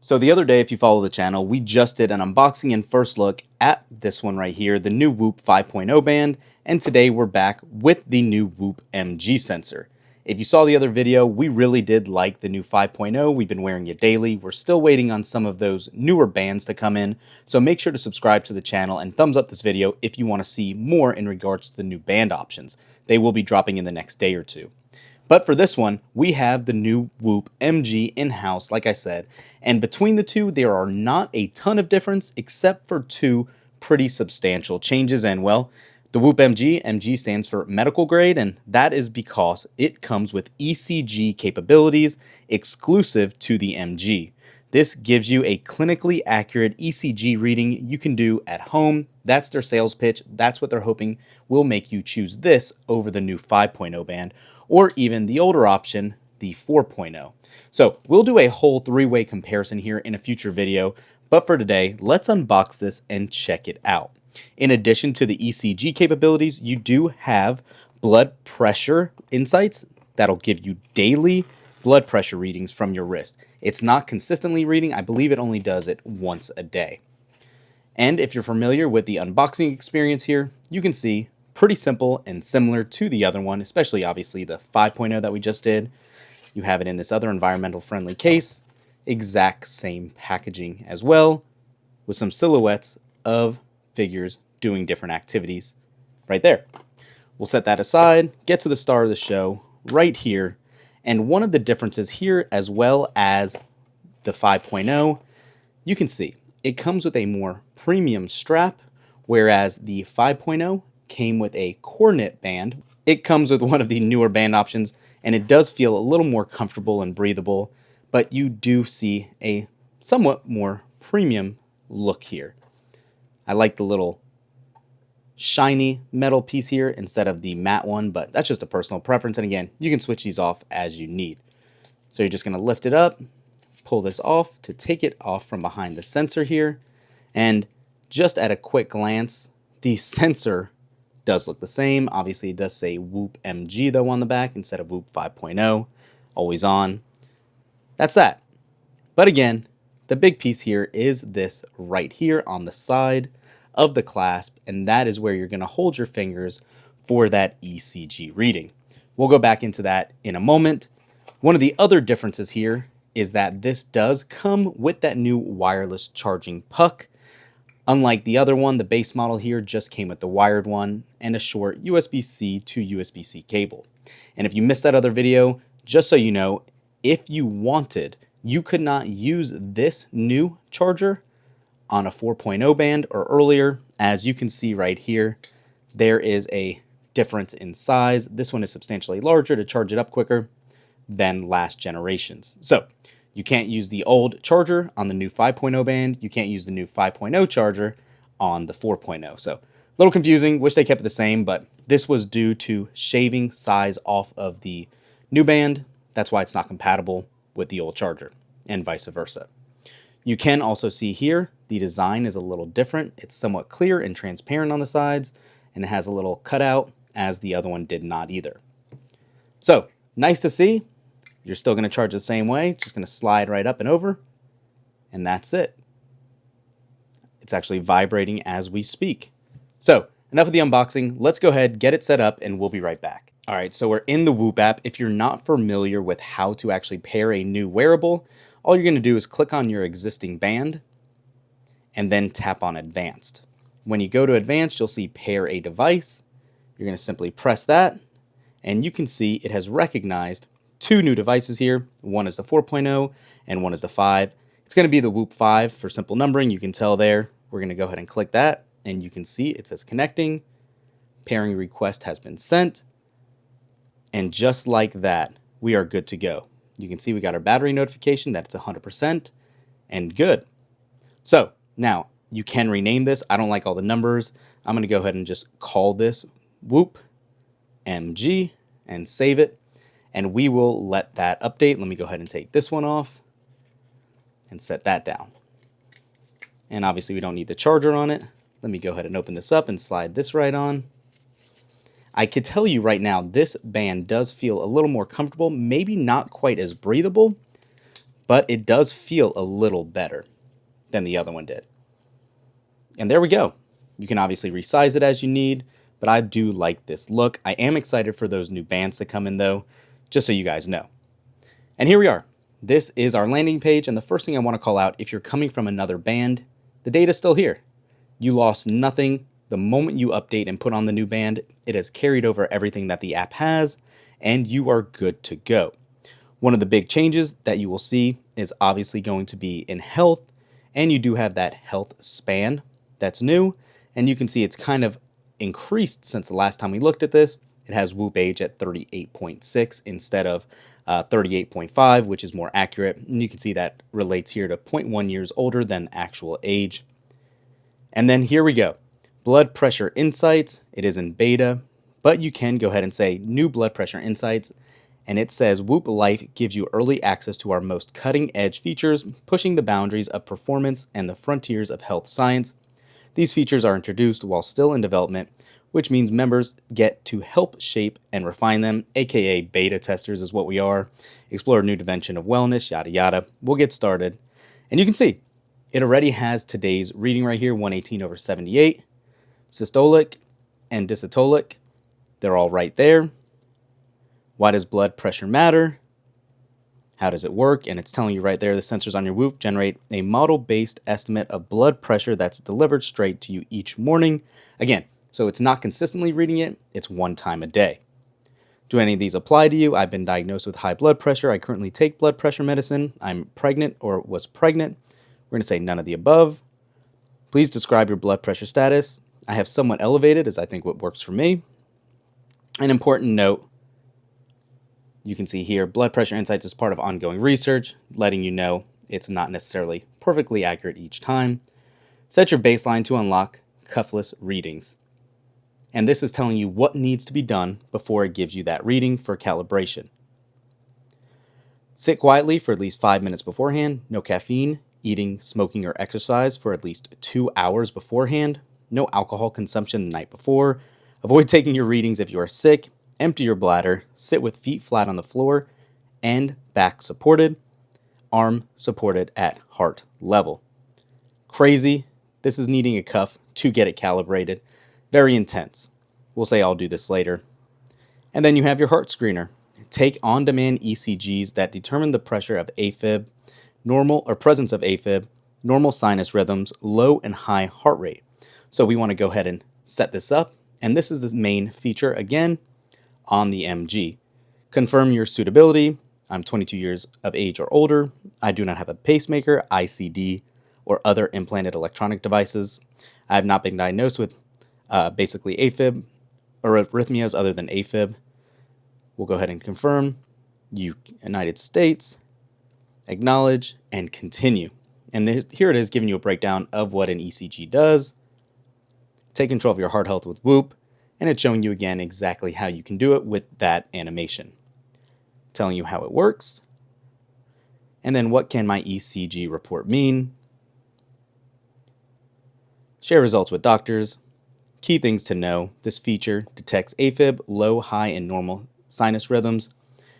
So the other day, if you follow the channel, we just did an unboxing and first look at this one right here, the new Whoop 5.0 band, and today we're back with the new Whoop MG sensor. If you saw the other video, we really did like the new 5.0. We've been wearing it daily. We're still waiting on some of those newer bands to come in, so make sure to subscribe to the channel and thumbs up this video if you want to see more in regards to the new band options. They will be dropping in the next day or two. But for this one, we have the new Whoop MG in-house, like I said, and between the two, there are not a ton of difference except for two pretty substantial changes. And well, the Whoop MG stands for medical grade, and that is because it comes with ECG capabilities exclusive to the MG. This gives you a clinically accurate ECG reading you can do at home. That's their sales pitch. That's what they're hoping will make you choose this over the new 5.0 band, or even the older option, the 4.0. So we'll do a whole three-way comparison here in a future video, but for today, let's unbox this and check it out. In addition to the ECG capabilities, you do have blood pressure insights that'll give you daily blood pressure readings from your wrist. It's not consistently reading. I believe it only does it once a day. And if you're familiar with the unboxing experience here, you can see pretty simple and similar to the other one, especially obviously the 5.0 that we just did. You have it in this other environmental friendly case, exact same packaging as well, with some silhouettes of figures doing different activities right there. We'll set that aside, get to the star of the show right here. And one of the differences here, as well as the 5.0, you can see it comes with a more premium strap, whereas the 5.0 came with a core knit band. It comes with one of the newer band options, and it does feel a little more comfortable and breathable, but you do see a somewhat more premium look here. I like the little shiny metal piece here instead of the matte one, but that's just a personal preference. And again, you can switch these off as you need. So you're just going to lift it up, pull this off to take it off from behind the sensor here. And just at a quick glance, the sensor does look the same. Obviously, it does say Whoop MG though on the back instead of Whoop 5.0, always on. That's that. But again, the big piece here is this right here on the side of the clasp, and that is where you're going to hold your fingers for that ECG reading. We'll go back into that in a moment. One of the other differences here is that this does come with that new wireless charging puck. Unlike the other one, the base model here just came with the wired one and a short USB-C to USB-C cable. And if you missed that other video, just so you know, if you wanted, you could not use this new charger on a 4.0 band or earlier. As you can see right here, there is a difference in size. This one is substantially larger to charge it up quicker than last generations. So you can't use the old charger on the new 5.0 band. You can't use the new 5.0 charger on the 4.0. So a little confusing. Wish they kept it the same, but this was due to shaving size off of the new band. That's why it's not compatible with the old charger and vice versa. You can also see here, the design is a little different. It's somewhat clear and transparent on the sides, and it has a little cutout, as the other one did not either. So, nice to see. You're still going to charge the same way, just going to slide right up and over, and that's it. It's actually vibrating as we speak. So, enough of the unboxing. Let's go ahead, get it set up, and we'll be right back. All right, so we're in the Whoop app. If you're not familiar with how to actually pair a new wearable, all you're going to do is click on your existing band and then tap on Advanced. When you go to Advanced, you'll see Pair a Device. You're going to simply press that, and you can see it has recognized two new devices here. One is the 4.0 and one is the 5. It's going to be the Whoop 5 for simple numbering. You can tell there. We're going to go ahead and click that, and you can see it says connecting. Pairing request has been sent. And just like that, we are good to go. You can see we got our battery notification that it's 100% and good. So now you can rename this. I don't like all the numbers. I'm going to go ahead and just call this Whoop MG and save it. And we will let that update. Let me go ahead and take this one off and set that down. And obviously we don't need the charger on it. Let me go ahead and open this up and slide this right on. I could tell you right now, this band does feel a little more comfortable, maybe not quite as breathable, but it does feel a little better than the other one did. And there we go. You can obviously resize it as you need, but I do like this look. I am excited for those new bands to come in though, just so you guys know. And here we are. This is our landing page, and the first thing I want to call out, if you're coming from another band, the data's still here. You lost nothing. The moment you update and put on the new band, it has carried over everything that the app has, and you are good to go. One of the big changes that you will see is obviously going to be in health, and you do have that health span that's new, and you can see it's kind of increased since the last time we looked at this. It has Whoop age at 38.6 instead of 38.5, which is more accurate. And you can see that relates here to 0.1 years older than actual age. And then here we go. Blood pressure insights. It is in beta, but you can go ahead and say new blood pressure insights. And it says Whoop Life gives you early access to our most cutting edge features, pushing the boundaries of performance and the frontiers of health science. These features are introduced while still in development, which means members get to help shape and refine them, aka beta testers is what we are. Explore a new dimension of wellness, yada yada. We'll get started. And you can see it already has today's reading right here, 118/78. Systolic and dystolic, they're all right there. Why does blood pressure matter? How does it work? And it's telling you right there, the sensors on your Whoop generate a model-based estimate of blood pressure that's delivered straight to you each morning. Again, so it's not consistently reading it, it's one time a day. Do any of these apply to you? I've been diagnosed with high blood pressure. I currently take blood pressure medicine. I'm pregnant or was pregnant. We're going to say none of the above. Please describe your blood pressure status. I have somewhat elevated, as I think what works for me. An important note, you can see here, blood pressure insights is part of ongoing research, letting you know it's not necessarily perfectly accurate each time. Set your baseline to unlock cuffless readings. And this is telling you what needs to be done before it gives you that reading for calibration. Sit quietly for at least 5 minutes beforehand. No caffeine, eating, smoking, or exercise for at least 2 hours beforehand. No alcohol consumption the night before. Avoid taking your readings if you are sick. Empty your bladder. Sit with feet flat on the floor and back supported. Arm supported at heart level. Crazy. This is needing a cuff to get it calibrated. Very intense. We'll say I'll do this later. And then you have your heart screener. Take on-demand ECGs that determine the pressure of AFib, normal or presence of AFib, normal sinus rhythms, low and high heart rate. So we want to go ahead and set this up. And this is the main feature again on the MG. Confirm your suitability. I'm 22 years of age or older. I do not have a pacemaker, ICD, or other implanted electronic devices. I have not been diagnosed with basically AFib or arrhythmias other than AFib. We'll go ahead and confirm. United States, acknowledge, and continue. And here it is giving you a breakdown of what an ECG does. Take control of your heart health with Whoop, and it's showing you again exactly how you can do it with that animation. Telling you how it works. And then what can my ECG report mean? Share results with doctors. Key things to know. This feature detects AFib, low, high, and normal sinus rhythms.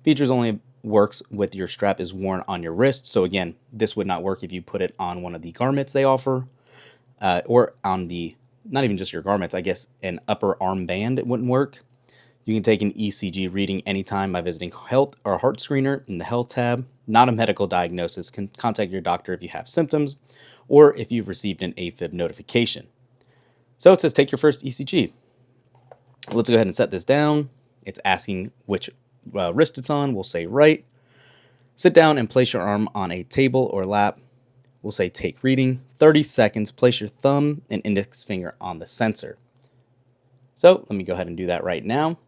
Features only works with your strap is worn on your wrist. So again, this would not work if you put it on one of the garments they offer, or on the, not even just your garments, I guess an upper arm band, it wouldn't work. You can take an ECG reading anytime by visiting Health or Heart Screener in the Health tab. Not a medical diagnosis. Contact your doctor if you have symptoms or if you've received an AFib notification. So it says take your first ECG. Let's go ahead and set this down. It's asking which wrist it's on. We'll say right. Sit down and place your arm on a table or lap. We'll say take reading. 30 seconds. Place your thumb and index finger on the sensor. So let me go ahead and do that right now.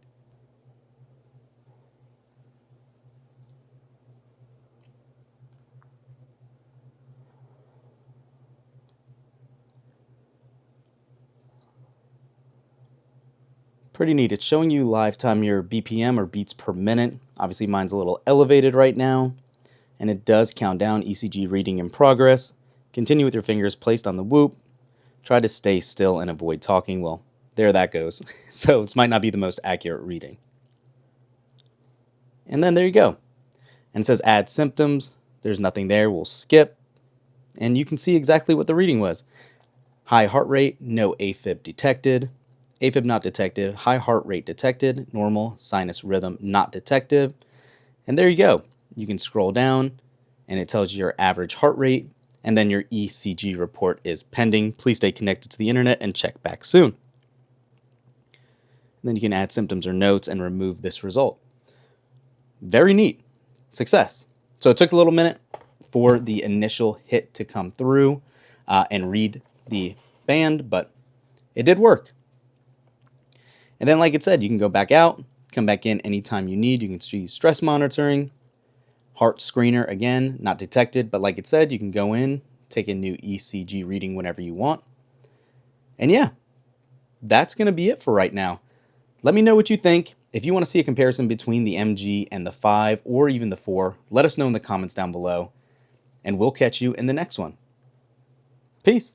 Pretty neat. It's showing you live time your BPM or beats per minute. Obviously mine's a little elevated right now. And it does count down. ECG reading in progress. Continue with your fingers placed on the Whoop. Try to stay still and avoid talking. Well, there that goes. So this might not be the most accurate reading. And then there you go. And it says add symptoms. There's nothing there. We'll skip, and you can see exactly what the reading was. High heart rate, no AFib detected. AFib not detected. High heart rate detected. Normal sinus rhythm not detected. And there you go. You can scroll down, and it tells you your average heart rate, and then your ECG report is pending. Please stay connected to the internet and check back soon. And then you can add symptoms or notes and remove this result. Very neat. Success. So it took a little minute for the initial hit to come through and read the band, but it did work. And then, like it said, you can go back out, come back in anytime you need. You can see stress monitoring, heart screener, again, not detected, but like it said, you can go in, take a new ECG reading whenever you want. And yeah, that's going to be it for right now. Let me know what you think. If you want to see a comparison between the MG and the 5 or even the 4, let us know in the comments down below, and we'll catch you in the next one. Peace.